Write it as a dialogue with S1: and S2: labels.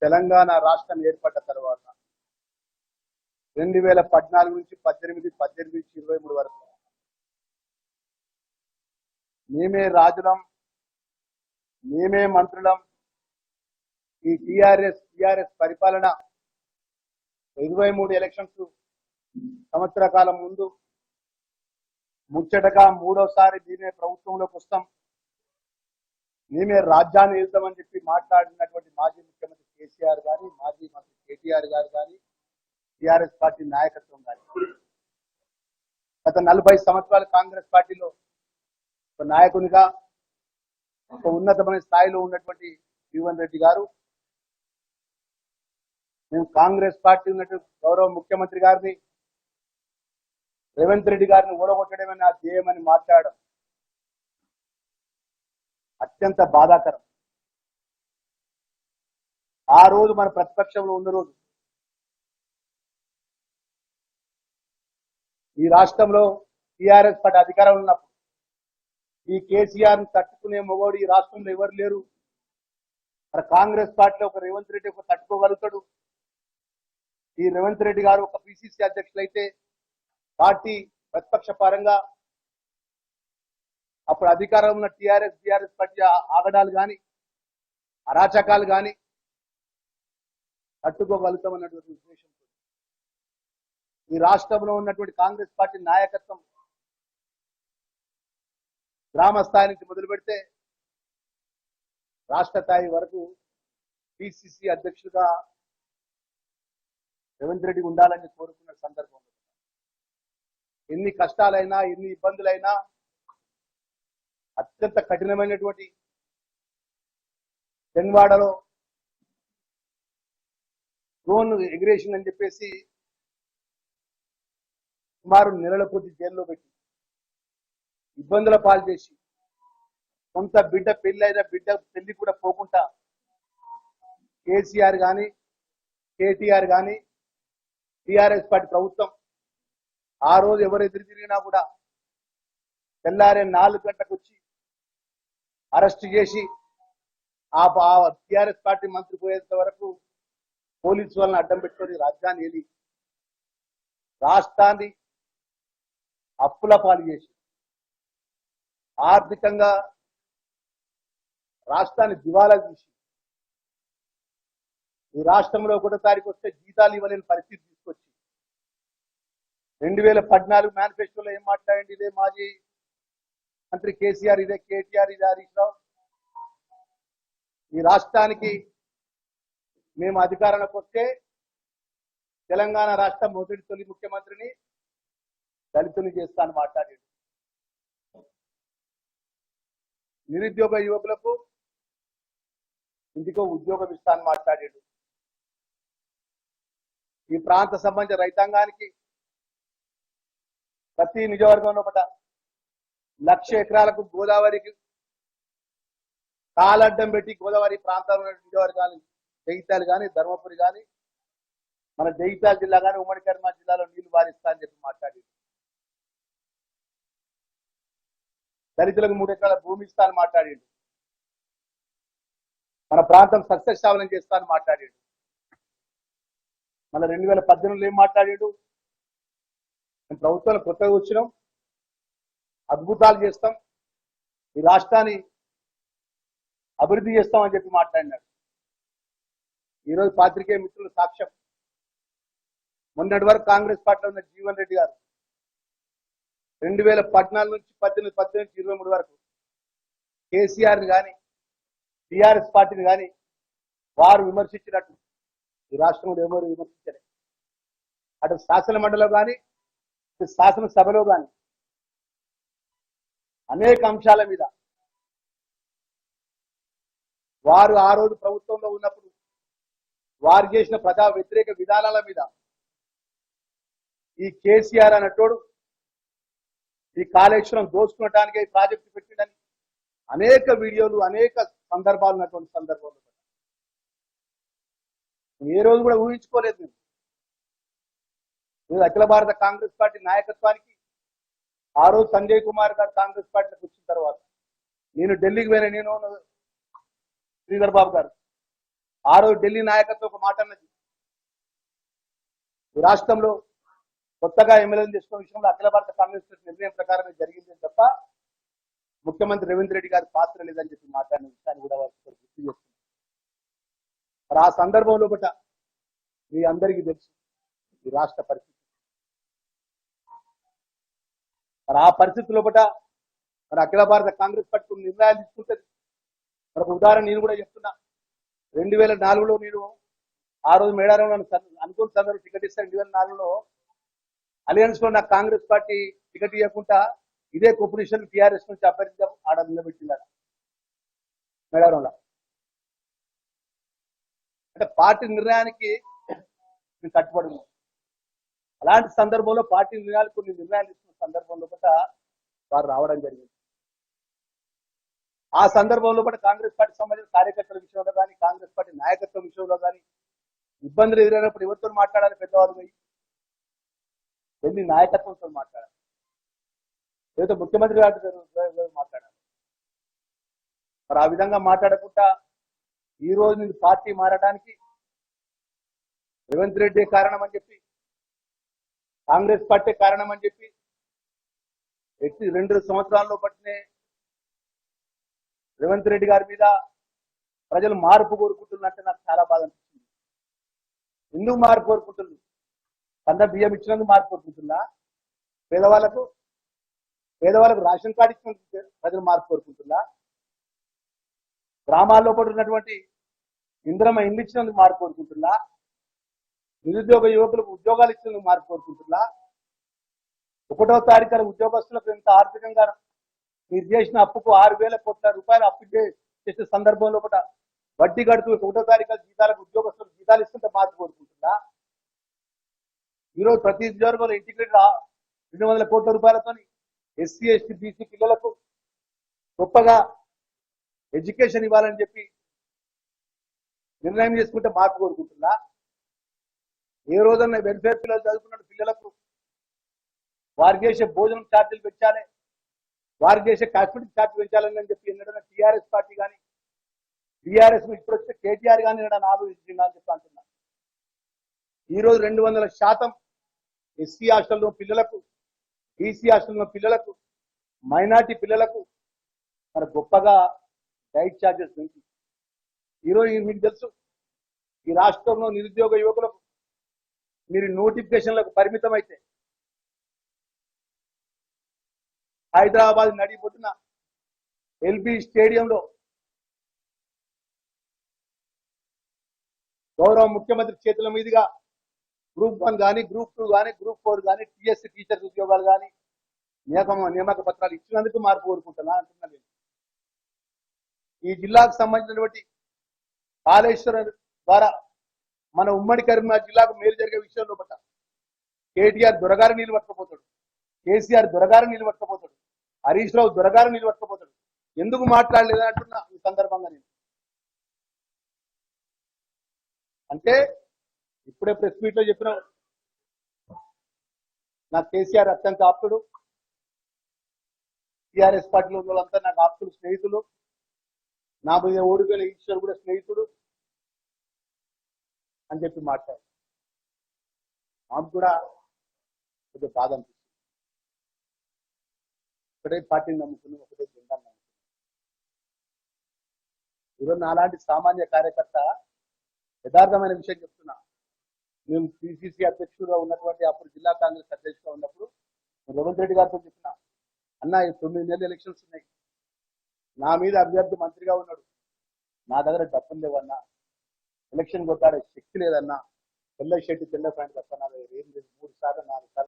S1: తెలంగాణ రాష్ట్రం ఏర్పడ్డ తర్వాత 2014 నుంచి 18, 18 నుంచి 23 వరకు మేమే రాజులం, మేమే మంత్రులం. ఈ టిఆర్ఎస్ పరిపాలన 23 ఎలక్షన్స్ సంవత్సర కాలం ముందు ముచ్చటగా మూడోసారి మేమే ప్రభుత్వంలోకి వస్తాం, మేమే రాజ్యాన్ని వెళ్తామని చెప్పి మాట్లాడినటువంటి మాజీ ముఖ్యమంత్రి కేసీఆర్ గాని, మాజీ మంత్రి కేటీఆర్ గారు కానీ, టిఆర్ఎస్ పార్టీ నాయకత్వం కానీ గత 40 సంవత్సరాలు కాంగ్రెస్ పార్టీలో ఒక నాయకునిగా ఒక ఉన్నతమైన స్థాయిలో ఉన్నటువంటి జీవన్ రెడ్డి గారు, మేము కాంగ్రెస్ పార్టీ ఉన్నటువంటి గౌరవ ముఖ్యమంత్రి గారిని రేవంత్ రెడ్డి గారిని ఓడగొట్టడమే నా ధ్యేయమని మాట్లాడడం అత్యంత బాధాకరం. ఆ రోజు మన ప్రతిపక్షంలో ఉన్న రోజు ఈ రాష్ట్రంలో టిఆర్ఎస్ పార్టీ అధికారంలో ఉన్నప్పుడు ఈ కేసీఆర్ని తట్టుకునే మొగోడు ఈ రాష్ట్రంలో ఎవరు లేరు. మరి కాంగ్రెస్ పార్టీలో ఒక రేవంత్ రెడ్డి ఒక తట్టుకోగలుగుతాడు. ఈ రేవంత్ రెడ్డి గారు ఒక పిసిసి అధ్యక్షులైతే పార్టీ ప్రతిపక్ష పరంగా అప్పుడు అధికారంలో ఉన్న టిఆర్ఎస్ పార్టీ ఆగడాలు కానీ అరాచకాలు కానీ తట్టుకోగలుగుతామన్నటువంటి ఉద్దేశంతో ఈ రాష్ట్రంలో ఉన్నటువంటి కాంగ్రెస్ పార్టీ నాయకత్వం గ్రామ స్థాయి నుంచి మొదలు పెడితే రాష్ట్ర స్థాయి వరకు పిసిసి అధ్యక్షుడిగా రేవంత్ రెడ్డి ఉండాలని కోరుకున్న సందర్భంలో ఎన్ని కష్టాలైనా ఎన్ని ఇబ్బందులైనా అత్యంత కఠినమైనటువంటి తెన్వాడలో డ్రోన్ ఎగ్రేషన్ అని చెప్పేసి సుమారు నెలల కొద్ది జైల్లో పెట్టి ఇబ్బందుల పాలు చేసి కొంత బిడ్డ పెళ్ళైన బిడ్డ పెళ్లి కూడా పోకుండా కేసీఆర్ కానీ కేటీఆర్ కానీ టిఆర్ఎస్ పార్టీ ప్రభుత్వం ఆ రోజు ఎవరు ఎదురు తిరిగినా కూడా తెల్లారే 4 గంటలకు వచ్చి అరెస్ట్ చేసి ఆ టిఆర్ఎస్ పార్టీ మంత్రి పోయేంత వరకు పోలీసు వాళ్ళని అడ్డం పెట్టుకొని రాజ్యాన్ని వెళ్ళి రాష్ట్రాన్ని అప్పుల పాలు చేసి ఆర్థికంగా రాష్ట్రాన్ని దివాలా తీసి ఈ రాష్ట్రంలో 1వ తారీఖు వస్తే జీతాలు ఇవ్వలేని పరిస్థితి తీసుకొచ్చి 2014 మేనిఫెస్టోలో ఏం మాట్లాడండి, ఇదే మాజీ మంత్రి కేసీఆర్, ఇదే కేటీఆర్, ఇదే హరీష్ రావు, ఈ రాష్ట్రానికి మేము అధికారంలోకి వస్తే తెలంగాణ రాష్ట్ర తొలి ముఖ్యమంత్రిని దళితుని చేస్తాను మాట్లాడాడు. నిరుద్యోగ యువకులకు ఇంటికో ఉద్యోగం ఇస్తాను మాట్లాడాడు. ఈ ప్రాంత సంబంధించిన రైతాంగానికి ప్రతి నియోజకవర్గంలో 1,00,000 ఎకరాలకు గోదావరికి కాలడ్డం పెట్టి గోదావరి ప్రాంతాల్లో నియోజకవర్గాలు జగిత్యాలు కానీ ధర్మపురి కానీ మన జగిత్యాల జిల్లా కానీ ఉమ్మడి కరీంనగర్ జిల్లాలో నీళ్లు వారిస్తా అని చెప్పి మాట్లాడి దళితులకు 3 ఎకరాల భూమి ఇస్తా అని మాట్లాడాడు. మన ప్రాంతం సస్యశ్యామలం చేస్తా అని మాట్లాడాడు. మన 2018లో ఏం మాట్లాడాడు, మేము ప్రభుత్వంలో కొత్తగా వచ్చినాం, అద్భుతాలు చేస్తాం, ఈ రాష్ట్రాన్ని అభివృద్ధి చేస్తామని చెప్పి మాట్లాడినాడు. ఈరోజు పాత్రికేయ మిత్రుల సాక్ష్యం, మొన్నటి వరకు కాంగ్రెస్ పార్టీలో ఉన్న జీవన్ రెడ్డి గారు 2014 నుంచి 18, 18 నుంచి 23 వరకు కేసీఆర్ని కానీ టిఆర్ఎస్ పార్టీని కానీ వారు విమర్శించినట్టు ఈ రాష్ట్రంలో ఎవరు విమర్శించలేదు. అటు శాసన మండలిలో కానీ ఇటు శాసనసభలో కానీ అనేక అంశాల మీద వారు ఆ రోజు ప్రభుత్వంలో ఉన్నప్పుడు వారు చేసిన ప్రజా వ్యతిరేక విధానాల మీద ఈ కేసీఆర్ అన్నట్టు ఈ కాళేశ్వరం దోచుకోవడానికే ఈ ప్రాజెక్టు పెట్టిందని అనేక వీడియోలు అనేక సందర్భాలు ఉన్నటువంటి సందర్భంలో ఏ రోజు కూడా ఊహించుకోలేదు. నేను అఖిల భారత కాంగ్రెస్ పార్టీ నాయకత్వానికి ఆ రోజు సంజయ్ కుమార్ గారు కాంగ్రెస్ పార్టీలోకి వచ్చిన తర్వాత నేను ఢిల్లీకి పోయిన, నేను శ్రీధర్ బాబు గారు ఆ రోజు ఢిల్లీ నాయకత్వం ఒక మాట అన్నది, ఈ రాష్ట్రంలో కొత్తగా ఎమ్మెల్యేలు తీసుకున్న విషయంలో అఖిల భారత కాంగ్రెస్ నిర్ణయం ప్రకారమే జరిగింది తప్ప ముఖ్యమంత్రి రేవంత్ రెడ్డి గారి పాత్ర లేదని చెప్పి మాట్లాడిన విషయాన్ని కూడా వారికి గుర్తు చేస్తున్నారు. మరి ఆ సందర్భంలో బట్ట మీ అందరికీ తెలుసు ఈ రాష్ట్ర పరిస్థితి. మరి ఆ పరిస్థితుల్లో బట్ట మరి అఖిల భారత కాంగ్రెస్ పార్టీ కొన్ని నిర్ణయాలు తీసుకుంటుంది. మరొక ఉదాహరణ నేను కూడా చెప్తున్నా. 2004లో నేను ఆ రోజు మేడారంలో అనుకున్న సందర్భంలో టికెట్ ఇస్తాను. 2004లో అలయన్స్ లో నాకు కాంగ్రెస్ పార్టీ టికెట్ ఇవ్వకుండా ఇదే కోఆపరేషన్ టీఆర్ఎస్ నుంచి అభ్యర్థిగా ఆడ నిలబెట్టిందట మేడారంలో. అంటే పార్టీ నిర్ణయానికి మేము కట్టుబడి ఉన్నాం. అలాంటి సందర్భంలో పార్టీ నిర్ణయాలు కొన్ని నిర్ణయాలు తీసుకున్న సందర్భంలో కూడా వారు రావడం జరిగింది. ఆ సందర్భంలో కూడా కాంగ్రెస్ పార్టీ సంబంధించిన కార్యకర్తల విషయంలో కానీ కాంగ్రెస్ పార్టీ నాయకత్వం విషయంలో కానీ ఇబ్బందులు ఎదురైనప్పుడు ఎవరితో మాట్లాడాలి? పెద్దవాళ్ళు పోయి వెళ్ళి నాయకత్వంతో మాట్లాడాలి, లేదా ముఖ్యమంత్రి గారితో మాట్లాడాలి. మరి ఆ విధంగా మాట్లాడకుండా ఈ రోజు నుంచి పార్టీ మారడానికి రేవంత్ రెడ్డి కారణం అని చెప్పి, కాంగ్రెస్ పార్టీ కారణం అని చెప్పి 2 సంవత్సరాల్లో పట్టినే రేవంత్ రెడ్డి గారి మీద ప్రజలు మార్పు కోరుకుంటున్నట్టే నాకు చాలా బాధ అనిపిస్తుంది. ఎందుకు మార్పు కోరుకుంటుంది? కన్న బియ్యం ఇచ్చినందుకు మార్పు కోరుకుంటుందా? పేదవాళ్ళకు రేషన్ కార్డు ఇచ్చినందుకు ప్రజలు మార్పు కోరుకుంటుందా? గ్రామాల్లో పడుతున్నటువంటి ఇంద్రమ ఇండ్లు ఇచ్చినందుకు మార్పు కోరుకుంటుందా? నిరుద్యోగ యువకులకు ఉద్యోగాలు ఇచ్చినందుకు మార్పు కోరుకుంటుందా? 1వ తారీఖున ఉద్యోగస్తులకు ఎంత ఆర్థికంగా మీరు చేసిన అప్పుకు 6,000 కోట్ల రూపాయలు అప్పు చేసే సందర్భంలో కూడా వడ్డీ కడుతూ 1వ తారీఖు జీతాలకు ఉద్యోగస్తులకు జీతాలు ఇస్తుంటే మార్పు కోరుకుంటుందా? ఈరోజు ప్రతి ఉద్యోగంలో ఇంటిగ్రేటెడ్ 200 కోట్ల రూపాయలతో ఎస్సీ ఎస్టీ బీసీ పిల్లలకు గొప్పగా ఎడ్యుకేషన్ ఇవ్వాలని చెప్పి నిర్ణయం చేసుకుంటే మార్పు కోరుకుంటుందా? ఏ రోజన్నా వెల్ఫేర్ పిల్లలు చదువుకున్న పిల్లలకు వారు చేసే భోజనం ఛార్జీలు పెంచాలి, వారు చేసే కాస్మెటిక్ ఛార్జ్ పెంచాలని చెప్పి ఎన్నడన్నా టీఆర్ఎస్ పార్టీ కానీ టీఆర్ఎస్ ఇప్పుడు వచ్చే కేటీఆర్ కానీ ఎన్నడన్నా ఆలోచించిందా అని చెప్పి అంటున్నా. ఈరోజు 200% ఎస్సీ హాస్టల్లో పిల్లలకు, బీసీ హాస్టల్లో పిల్లలకు, మైనార్టీ పిల్లలకు మరి గొప్పగా డైట్ ఛార్జెస్ పెంచి ఈరోజు మీకు తెలుసు ఈ రాష్ట్రంలో నిరుద్యోగ యువకులకు మీరు నోటిఫికేషన్లకు పరిమితం అయితే హైదరాబాద్ నడిపోతున్న ఎల్బీ స్టేడియంలో గౌరవ ముఖ్యమంత్రి చేతుల మీదుగా గ్రూప్ 1 కానీ గ్రూప్ 2 కానీ గ్రూప్ 4 కానీ టీఎస్సీ టీచర్స్ ఉద్యోగాలు కానీ నియామక పత్రాలు ఇచ్చినందుకు మార్పు కోరుకుంటున్నా అంటున్నా నేను. ఈ జిల్లాకు సంబంధించినటువంటి కాళేశ్వరం ద్వారా మన ఉమ్మడి కరీంనగర్ జిల్లాకు మేలు జరిగే విషయంలో బట్ట కేటీఆర్ దొరగారి నీళ్ళు పట్టుకుపోతాడు, కేసీఆర్ దొరగారి నీళ్ళు పట్టుకుపోతాడు, హరీష్ రావు దొరగారి నీళ్ళు పట్టుకుపోతాడు. ఎందుకు మాట్లాడలేదని అంటున్నా ఈ సందర్భంగా నేను. అంటే ఇప్పుడే ప్రెస్ మీట్ లో చెప్పిన నాకు కేసీఆర్ అత్యంత ఆప్తుడు, టీఆర్ఎస్ పార్టీలో ఉన్న వాళ్ళంతా నాకు ఆప్తులు, స్నేహితులు. నా మీద ఓడిపోయిన ఈశ్వర్ కూడా స్నేహితుడు అని చెప్పి మాట్లాడు. మాకు కూడా కొద్దిగా బాధ అనిపిస్తుంది. ఒకటే పార్టీని నమ్ముకుని ఒకటే జెండా నమ్ముకుని ఈరోజు నాలాంటి సామాన్య కార్యకర్త యథార్థమైన విషయం చెప్తున్నా. మేము పిసిసి అధ్యక్షుడుగా ఉన్నటువంటి అప్పుడు జిల్లా కాంగ్రెస్ అధ్యక్షుడుగా ఉన్నప్పుడు రేవంత్ రెడ్డి గారితో చెప్పిన, అన్న 9 నెలలు ఎలక్షన్స్ ఉన్నాయి, నా మీద అభ్యర్థి మంత్రిగా ఉన్నాడు, నా దగ్గర డబ్బులు లేవన్నా, ఎలక్షన్ కొట్టాడే శక్తి లేదన్నా, తెల్ల షర్టు తెల్ల ప్యాంట్ తప్ప నా దగ్గర ఏం లేదు, 3 సార్లు 4 సార్లు